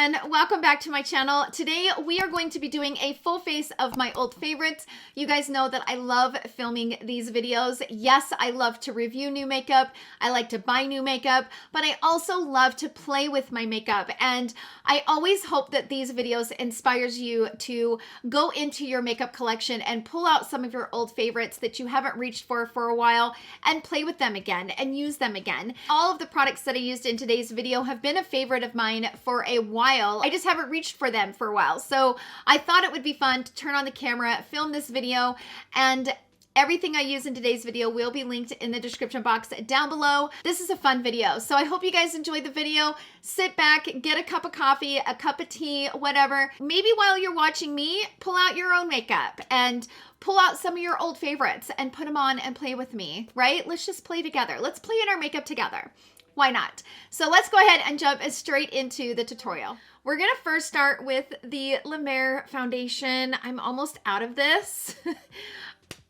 everyone, welcome back to my channel. Today we are going to be doing a full face of my old favorites. You guys know that I love filming these videos. Yes, I love to review new makeup. I like to buy new makeup, but I also love to play with my makeup. And I always hope that these videos inspires you to go into your makeup collection and pull out some of your old favorites that you haven't reached for a while and play with them again and use them again. All of the products that I used in today's video have been a favorite of mine for a while. I just haven't reached for them for a while. So I thought it would be fun to turn on the camera, film this video, and everything I use in today's video will be linked in the description box down below. This is a fun video, so I hope you guys enjoy the video. Sit back, get a cup of coffee, a cup of tea, whatever. Maybe while you're watching me, pull out your own makeup and pull out some of your old favorites and put them on and play with me, right? Let's just play together. Let's play in our makeup together. Why not? So let's go ahead and jump straight into the tutorial. We're gonna first start with the La Mer foundation. I'm almost out of this.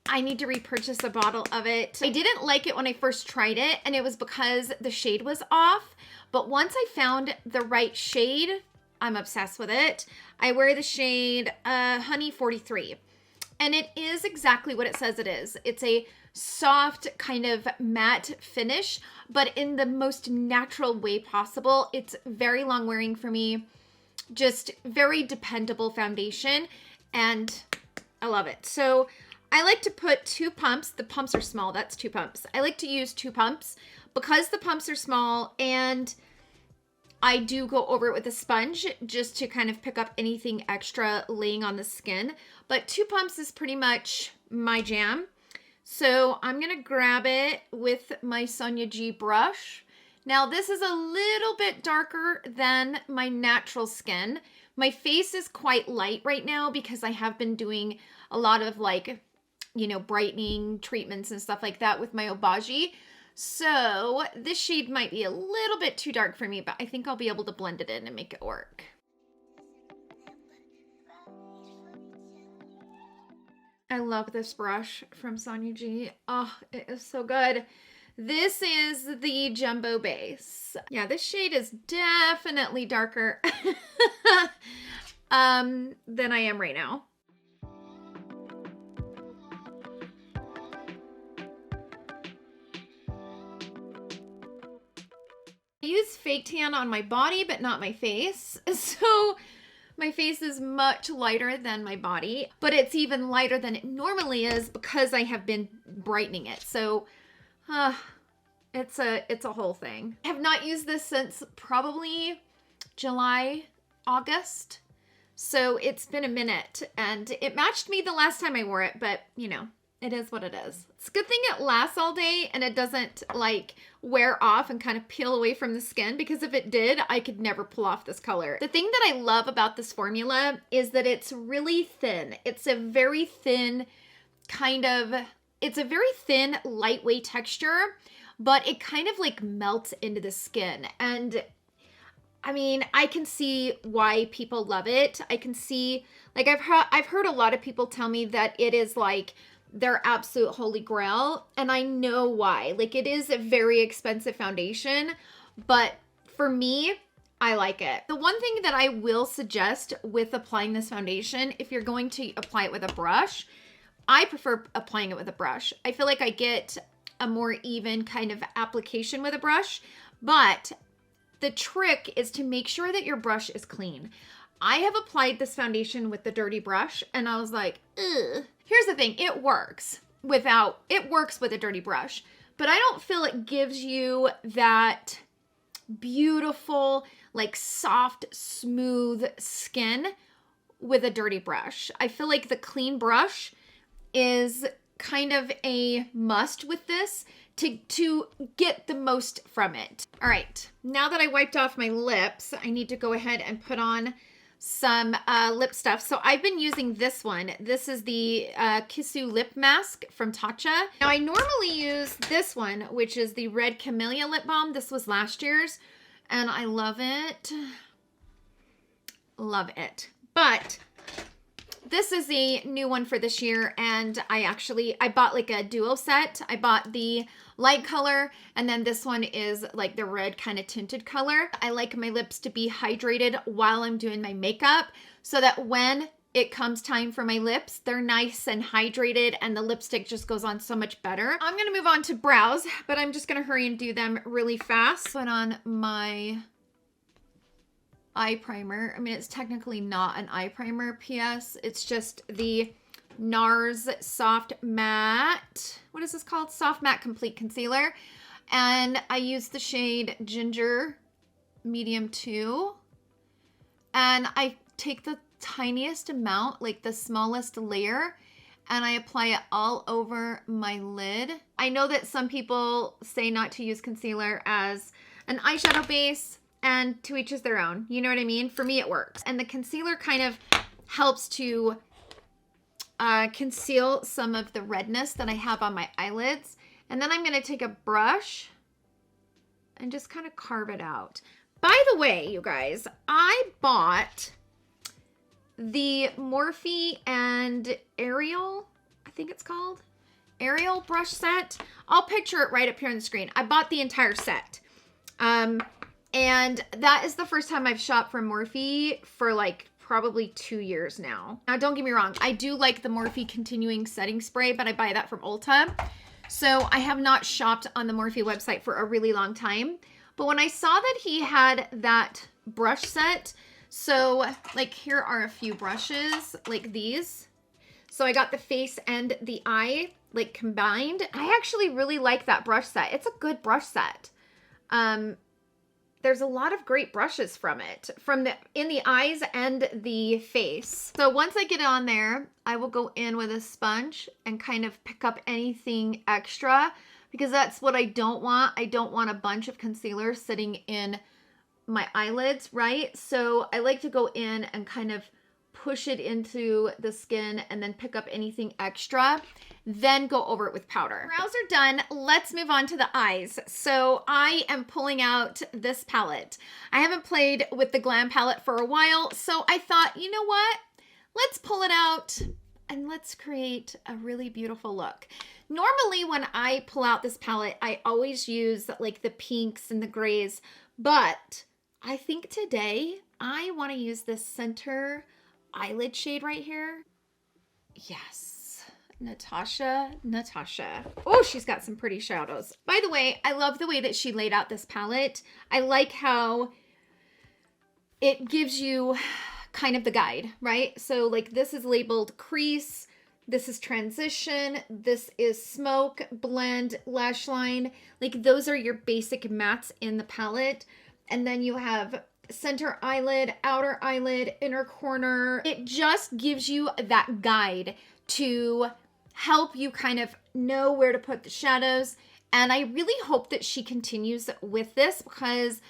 I need to repurchase a bottle of it. I didn't like it when I first tried it, and it was because the shade was off. But once I found the right shade, I'm obsessed with it. I wear the shade Honey 43. And it is exactly what it says it is. It's a soft kind of matte finish, but in the most natural way possible. It's very long wearing for me. Just very dependable foundation, and I love it. So I like to put 2 pumps. The pumps are small. That's 2 pumps. I like to use 2 pumps because the pumps are small, and I do go over it with a sponge just to kind of pick up anything extra laying on the skin. But 2 pumps is pretty much my jam. So I'm going to grab it with my Sonia G brush. Now this is a little bit darker than my natural skin. My face is quite light right now because I have been doing a lot of brightening treatments and stuff like that with my Obagi. So this shade might be a little bit too dark for me, but I think I'll be able to blend it in and make it work. I love this brush from Sonia G. Oh, it is so good. This is the Jumbo Base. Yeah, this shade is definitely darker than I am right now. I use fake tan on my body, but not my face. So my face is much lighter than my body, but it's even lighter than it normally is because I have been brightening it. So it's a whole thing. I have not used this since probably July, August. So it's been a minute, and it matched me the last time I wore it, but you know, it is what it is. It's a good thing it lasts all day and it doesn't like wear off and kind of peel away from the skin, because if it did, I could never pull off this color. The thing that I love about this formula is that it's really thin. It's a very thin lightweight texture, but it kind of like melts into the skin. And I mean, I can see why people love it. I can see, like, I've heard a lot of people tell me that it is like their absolute holy grail, and I know why. Like, it is a very expensive foundation, but for me, I like it. The one thing that I will suggest with applying this foundation, if you're going to apply it with a brush, I prefer applying it with a brush. I feel like I get a more even kind of application with a brush, but the trick is to make sure that your brush is clean. I have applied this foundation with the dirty brush, and I was like, ugh. Here's the thing, it works with a dirty brush, but I don't feel it gives you that beautiful, like soft, smooth skin with a dirty brush. I feel like the clean brush is kind of a must with this to get the most from it. All right, now that I wiped off my lips, I need to go ahead and put on some lip stuff. So I've been using this one. This is the Kissu lip mask from Tatcha. Now I normally use this one, which is the Red Camellia lip balm. This was last year's, and I love it. Love it. But This is a new one for this year, and I bought like a duo set. I bought the light color, and then this one is like the red kind of tinted color. I like my lips to be hydrated while I'm doing my makeup so that when it comes time for my lips, they're nice and hydrated and the lipstick just goes on so much better. I'm gonna move on to brows, but I'm just gonna hurry and do them really fast. Put on my eye primer. I mean, it's technically not an eye primer, PS. It's just the NARS Soft Matte. What is this called? Soft Matte Complete Concealer. And I use the shade Ginger Medium 2. And I take the tiniest amount, like the smallest layer, and I apply it all over my lid. I know that some people say not to use concealer as an eyeshadow base, and to each is their own. You know what I mean? For me, it works. And the concealer kind of helps to conceal some of the redness that I have on my eyelids. And then I'm going to take a brush and just kind of carve it out. By the way, you guys, I bought the Morphe and Ariel, I think it's called, Ariel brush set. I'll picture it right up here on the screen. I bought the entire set. And that is the first time I've shopped from Morphe for like probably 2 years now. Now, don't get me wrong. I do like the Morphe Continuing Setting Spray, but I buy that from Ulta. So I have not shopped on the Morphe website for a really long time. But when I saw that he had that brush set, so like here are a few brushes like these. So I got the face and the eye like combined. I actually really like that brush set. It's a good brush set. There's a lot of great brushes from it, in the eyes and the face. So once I get it on there, I will go in with a sponge and kind of pick up anything extra, because that's what I don't want. I don't want a bunch of concealer sitting in my eyelids, right? So I like to go in and kind of push it into the skin and then pick up anything extra, then go over it with powder. Brows are done. Let's move on to the eyes. So I am pulling out this palette. I haven't played with the Glam palette for a while, so I thought, you know what? Let's pull it out and let's create a really beautiful look. Normally when I pull out this palette, I always use like the pinks and the grays, but I think today I want to use this center eyelid shade right here. Yes, Natasha. Oh, she's got some pretty shadows. By the way, I love the way that she laid out this palette. I like how it gives you kind of the guide, right? So like this is labeled crease, this is transition, this is smoke, blend, lash line. Like those are your basic mattes in the palette. And then you have center eyelid, outer eyelid, inner corner. It just gives you that guide to help you kind of know where to put the shadows. And I really hope that she continues with this, because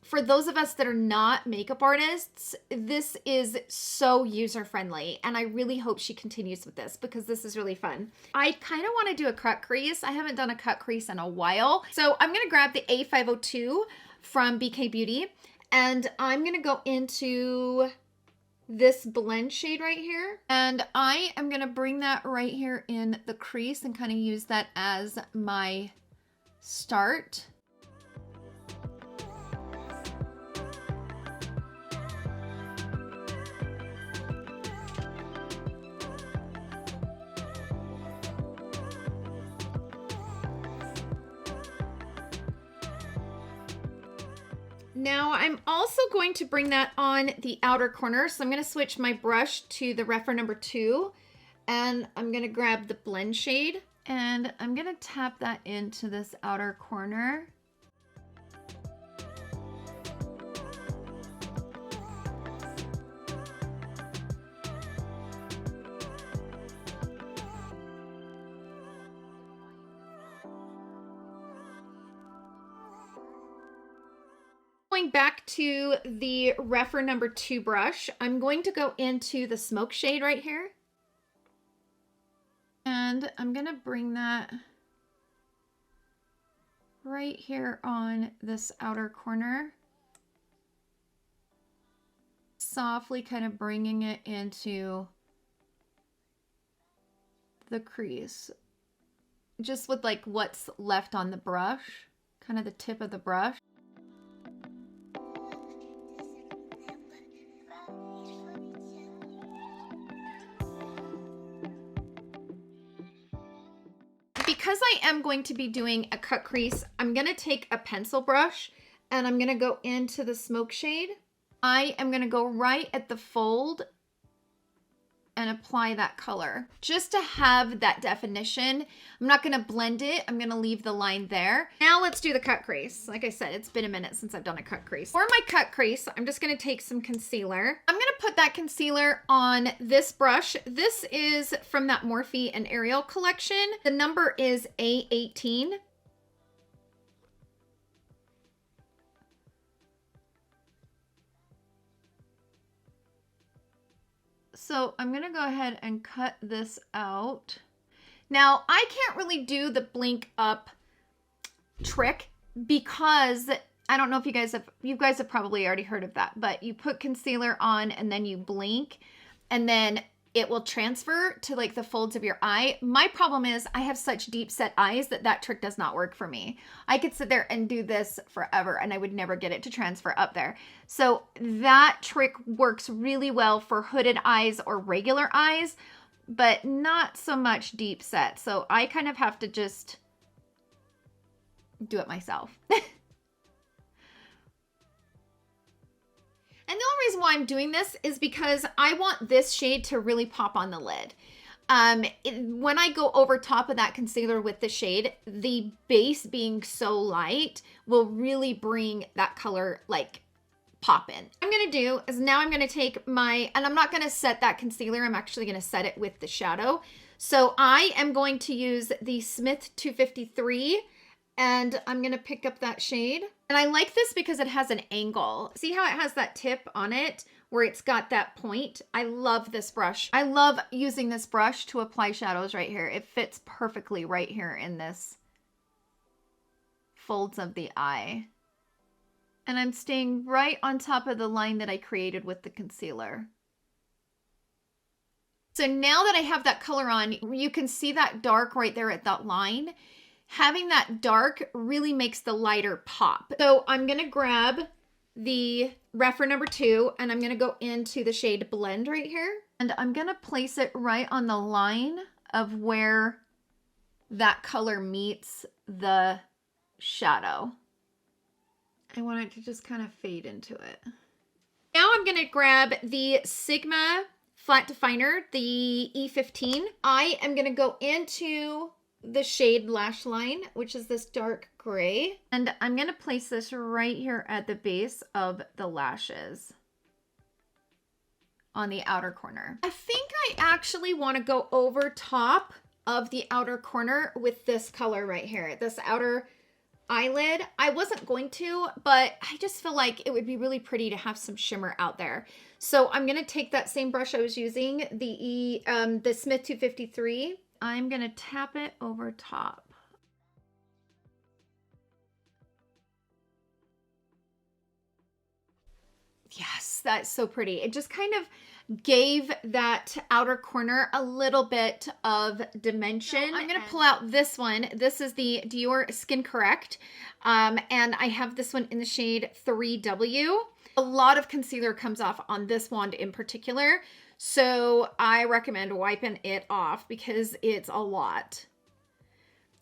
for those of us that are not makeup artists, this is so user-friendly. And I really hope she continues with this, because this is really fun. I kind of want to do a cut crease. I haven't done a cut crease in a while. So I'm going to grab the A502 from BK Beauty, and I'm going to go into this blend shade right here. And I am going to bring that right here in the crease and kind of use that as my start. Now I'm also going to bring that on the outer corner. So I'm going to switch my brush to the Refer number 2, and I'm going to grab the blend shade and I'm going to tap that into this outer corner. Going back to the Refer number 2 brush, I'm going to go into the smoke shade right here. And I'm going to bring that right here on this outer corner. Softly kind of bringing it into the crease. Just with like what's left on the brush, kind of the tip of the brush. Because I am going to be doing a cut crease, I'm gonna take a pencil brush and I'm gonna go into the smoke shade. I am gonna go right at the fold and apply that color just to have that definition. I'm not gonna blend it. I'm gonna leave the line there. Now let's do the cut crease. Like I said, it's been a minute since I've done a cut crease. For my cut crease, I'm just gonna take some concealer. I'm gonna put that concealer on this brush. This is from that Morphe and Ariel collection. The number is A18. So I'm gonna go ahead and cut this out. Now I can't really do the blink up trick because I don't know if you guys have probably already heard of that, but you put concealer on and then you blink and then it will transfer to like the folds of your eye. My problem is I have such deep set eyes that trick does not work for me. I could sit there and do this forever and I would never get it to transfer up there. So that trick works really well for hooded eyes or regular eyes, but not so much deep set. So I kind of have to just do it myself. And the only reason why I'm doing this is because I want this shade to really pop on the lid. When I go over top of that concealer with the shade, the base being so light will really bring that color like pop in. What I'm gonna do is now I'm gonna take and I'm not gonna set that concealer, I'm actually gonna set it with the shadow. So I am going to use the Smith 253 and I'm gonna pick up that shade. And I like this because it has an angle. See how it has that tip on it where it's got that point? I love this brush. I love using this brush to apply shadows right here. It fits perfectly right here in this folds of the eye. And I'm staying right on top of the line that I created with the concealer. So now that I have that color on, you can see that dark right there at that line. Having that dark really makes the lighter pop. So I'm gonna grab the Rephr number 2 and I'm gonna go into the shade Blend right here. And I'm gonna place it right on the line of where that color meets the shadow. I want it to just kind of fade into it. Now I'm gonna grab the Sigma Flat Definer, the E15. I am gonna go into the shade Lash Line, which is this dark gray. And I'm gonna place this right here at the base of the lashes on the outer corner. I think I actually wanna go over top of the outer corner with this color right here, this outer eyelid. I wasn't going to, but I just feel like it would be really pretty to have some shimmer out there. So I'm gonna take that same brush I was using, the Smith 253. I'm gonna tap it over top. Yes, that's so pretty. It just kind of gave that outer corner a little bit of dimension. So I'm gonna pull out this one. This is the Dior Skin Correct. And I have this one in the shade 3W. A lot of concealer comes off on this wand in particular. So I recommend wiping it off because it's a lot.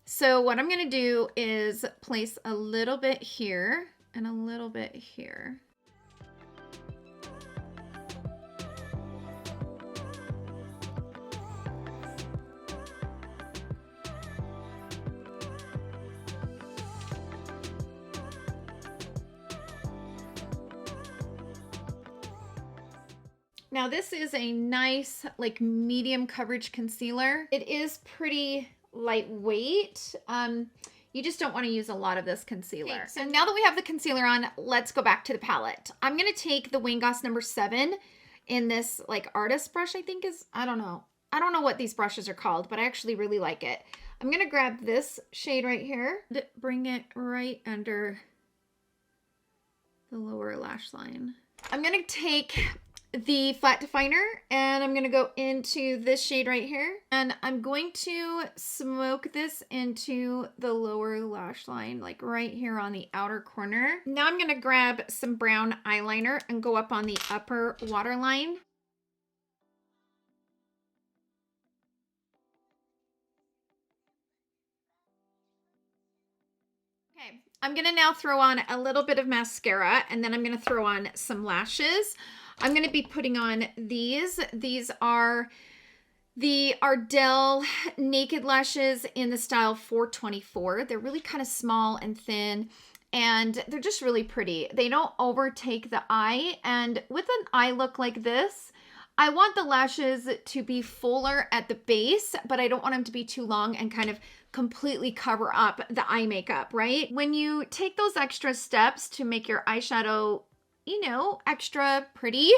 So what I'm gonna do is place a little bit here and a little bit here. Now this is a nice like medium coverage concealer. It is pretty lightweight. You just don't want to use a lot of this concealer. Okay, so now that we have the concealer on, let's go back to the palette. I'm going to take the Wayne Goss number 7 in this like artist brush, I think is, I don't know what these brushes are called, but I actually really like it. I'm going to grab this shade right here, bring it right under the lower lash line. I'm going to take the flat definer and I'm going to go into this shade right here. And I'm going to smoke this into the lower lash line, like right here on the outer corner. Now I'm going to grab some brown eyeliner and go up on the upper waterline. Okay, I'm going to now throw on a little bit of mascara and then I'm going to throw on some lashes. I'm going to be putting on these. These are the Ardell Naked Lashes in the style 424. They're really kind of small and thin and they're just really pretty. They don't overtake the eye, and with an eye look like this, I want the lashes to be fuller at the base, but I don't want them to be too long and kind of completely cover up the eye makeup, right? When you take those extra steps to make your eyeshadow, you know, extra pretty,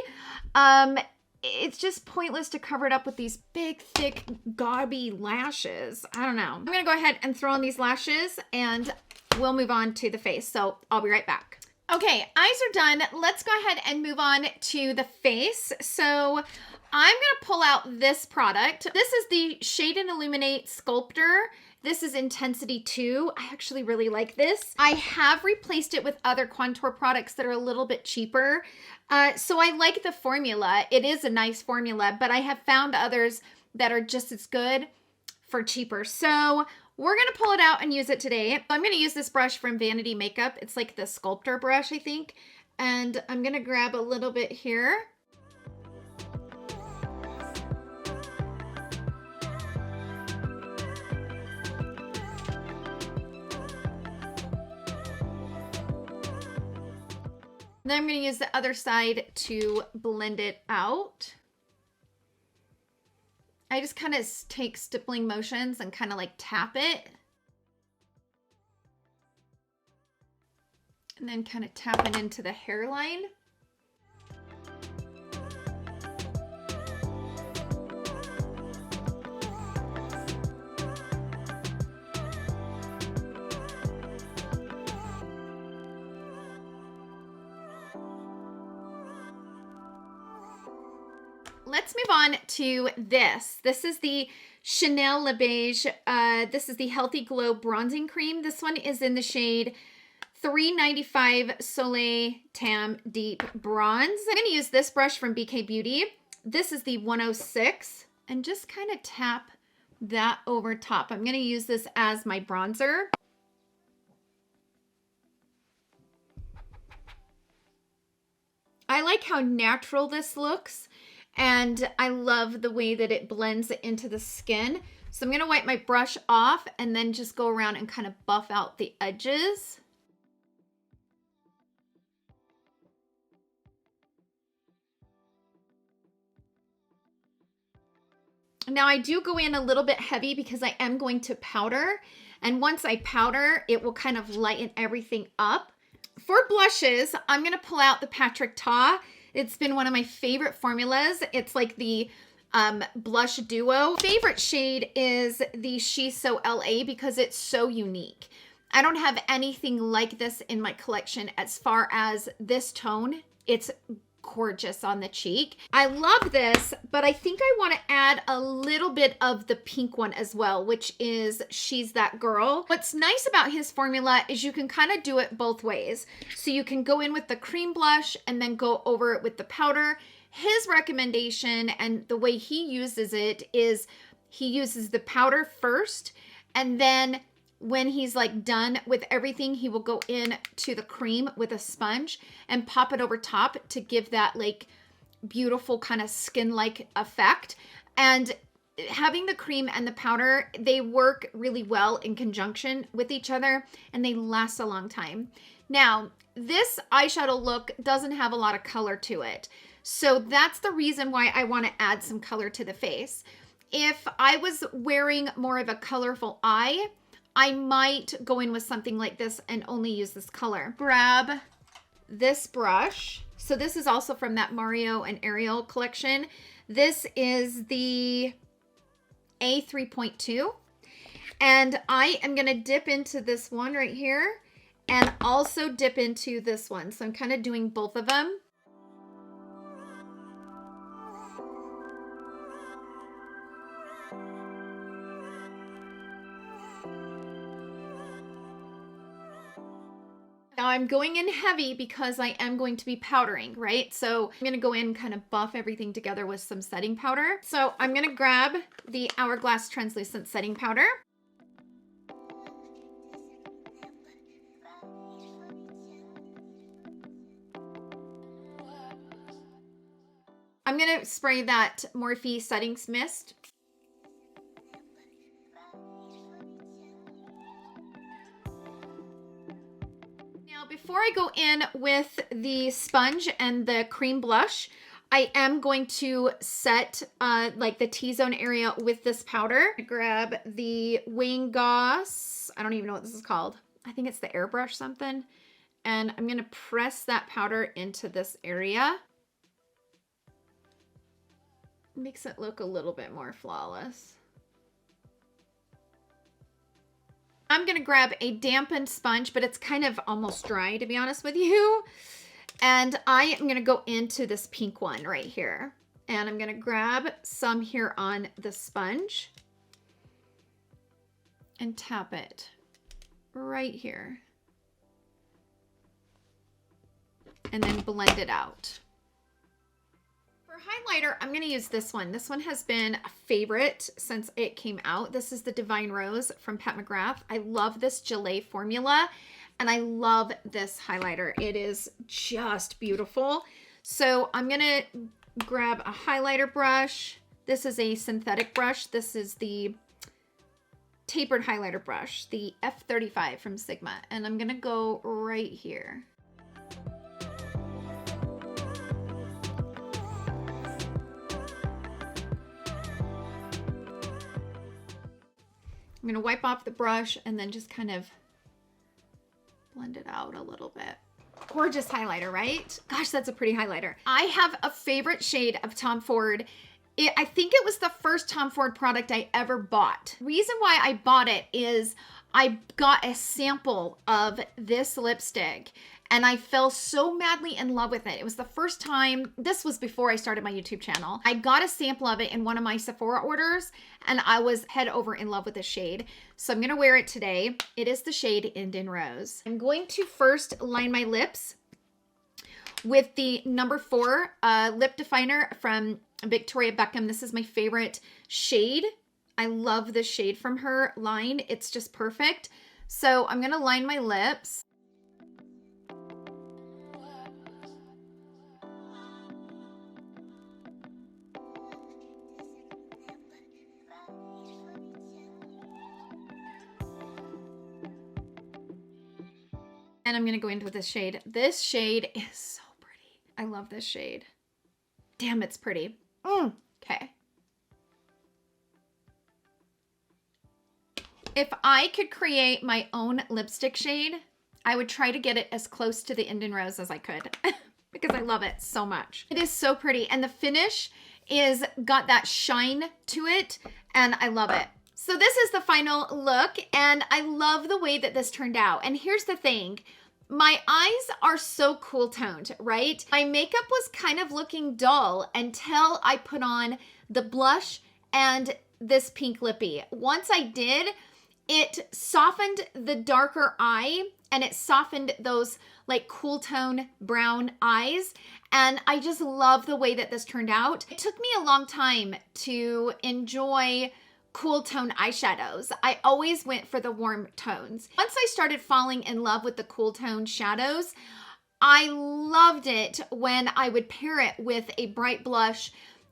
it's just pointless to cover it up with these big, thick, gaudy lashes. I don't know. I'm gonna go ahead and throw on these lashes and we'll move on to the face. So I'll be right back. Okay, eyes are done. Let's go ahead and move on to the face. So I'm gonna pull out this product. This is the Shade and Illuminate Sculptor. This is Intensity 2. I actually really like this. I have replaced it with other contour products that are a little bit cheaper. So I like the formula. It is a nice formula, but I have found others that are just as good for cheaper. So we're gonna pull it out and use it today. I'm gonna use this brush from Vanity Makeup. It's like the sculptor brush, I think. And I'm gonna grab a little bit here. Then I'm going to use the other side to blend it out. I just kind of take stippling motions and kind of like tap it. And then kind of tap it into the hairline. Let's move on to this. This is the Chanel Le Beige. This is the Healthy Glow Bronzing Cream. This one is in the shade 395 Soleil Tam Deep Bronze. I'm going to use this brush from BK Beauty. This is the 106 and just kind of tap that over top. I'm going to use this as my bronzer. I like how natural this looks. And I love the way that it blends into the skin. So I'm going to wipe my brush off and then just go around and kind of buff out the edges. Now I do go in a little bit heavy because I am going to powder. And once I powder, it will kind of lighten everything up. For blushes, I'm going to pull out the Patrick Ta. It's been one of my favorite formulas. It's like the blush duo. Favorite shade is the She's So LA because it's so unique. I don't have anything like this in my collection as far as this tone. It's gorgeous on the cheek. I love this, but I think I want to add a little bit of the pink one as well, which is She's That Girl. What's nice about his formula is you can kind of do it both ways. So you can go in with the cream blush and then go over it with the powder. His recommendation and the way he uses it is he uses the powder first, and then when he's like done with everything, he will go in to the cream with a sponge and pop it over top to give that like beautiful kind of skin-like effect. And having the cream and the powder, they work really well in conjunction with each other and they last a long time. Now, this eyeshadow look doesn't have a lot of color to it. So that's the reason why I want to add some color to the face. If I was wearing more of a colorful eye, I might go in with something like this and only use this color. Grab this brush. So this is also from that Mario and Ariel collection. This is the A3.2. And I am going to dip into this one right here and also dip into this one. So I'm kind of doing both of them. Now I'm going in heavy because I am going to be powdering, right? So I'm gonna go in, kind of buff everything together with some setting powder. So I'm gonna grab the Hourglass Translucent Setting Powder. I'm gonna spray that Morphe Settings Mist. Before I go in with the sponge and the cream blush, I am going to set like the T-zone area with this powder. Grab the Wayne Goss, I don't even know what this is called. I think it's the airbrush something. And I'm gonna press that powder into this area. Makes it look a little bit more flawless. I'm gonna grab a dampened sponge, but it's kind of almost dry, to be honest with you. And I am gonna go into this pink one right here. And I'm gonna grab some here on the sponge and tap it right here. And then blend it out. For highlighter, I'm going to use this one. This one has been a favorite since it came out. This is the Divine Rose from Pat McGrath. I love this Gelée formula, and I love this highlighter. It is just beautiful. So I'm going to grab a highlighter brush. This is a synthetic brush. This is the tapered highlighter brush, the F35 from Sigma. And I'm going to go right here. I'm going to wipe off the brush and then just kind of blend it out a little bit. Gorgeous highlighter, right? Gosh, that's a pretty highlighter. I have a favorite shade of Tom Ford. I think it was the first Tom Ford product I ever bought. Reason why I bought it is I got a sample of this lipstick and I fell so madly in love with it. It was the first time, this was before I started my YouTube channel. I got a sample of it in one of my Sephora orders and I was head over in love with the shade. So I'm gonna wear it today. It is the shade Indian Rose. I'm going to first line my lips with the number 4 lip definer from Victoria Beckham. This is my favorite shade. I love this shade from her line. It's just perfect. So I'm gonna line my lips. And I'm gonna go into this shade. This shade is so pretty. I love this shade. Damn, it's pretty. Okay. If I could create my own lipstick shade, I would try to get it as close to the Indian Rose as I could because I love it so much. It is so pretty. And the finish is got that shine to it and I love it. So this is the final look and I love the way that this turned out. And here's the thing, my eyes are so cool toned, right? My makeup was kind of looking dull until I put on the blush and this pink lippy. Once I did, it softened the darker eye and it softened those like cool tone brown eyes. And I just love the way that this turned out. It took me a long time to enjoy cool tone eyeshadows. I always went for the warm tones. Once I started falling in love with the cool tone shadows, I loved it when I would pair it with a bright blush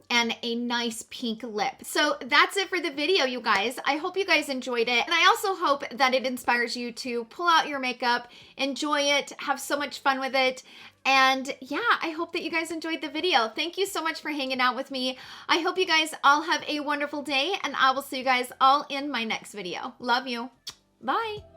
and a nice pink lip. So that's it for the video, you guys. I hope you guys enjoyed it. And I also hope that it inspires you to pull out your makeup, enjoy it, have so much fun with it. And yeah, I hope that you guys enjoyed the video. Thank you so much for hanging out with me. I hope you guys all have a wonderful day and I will see you guys all in my next video. Love you. Bye.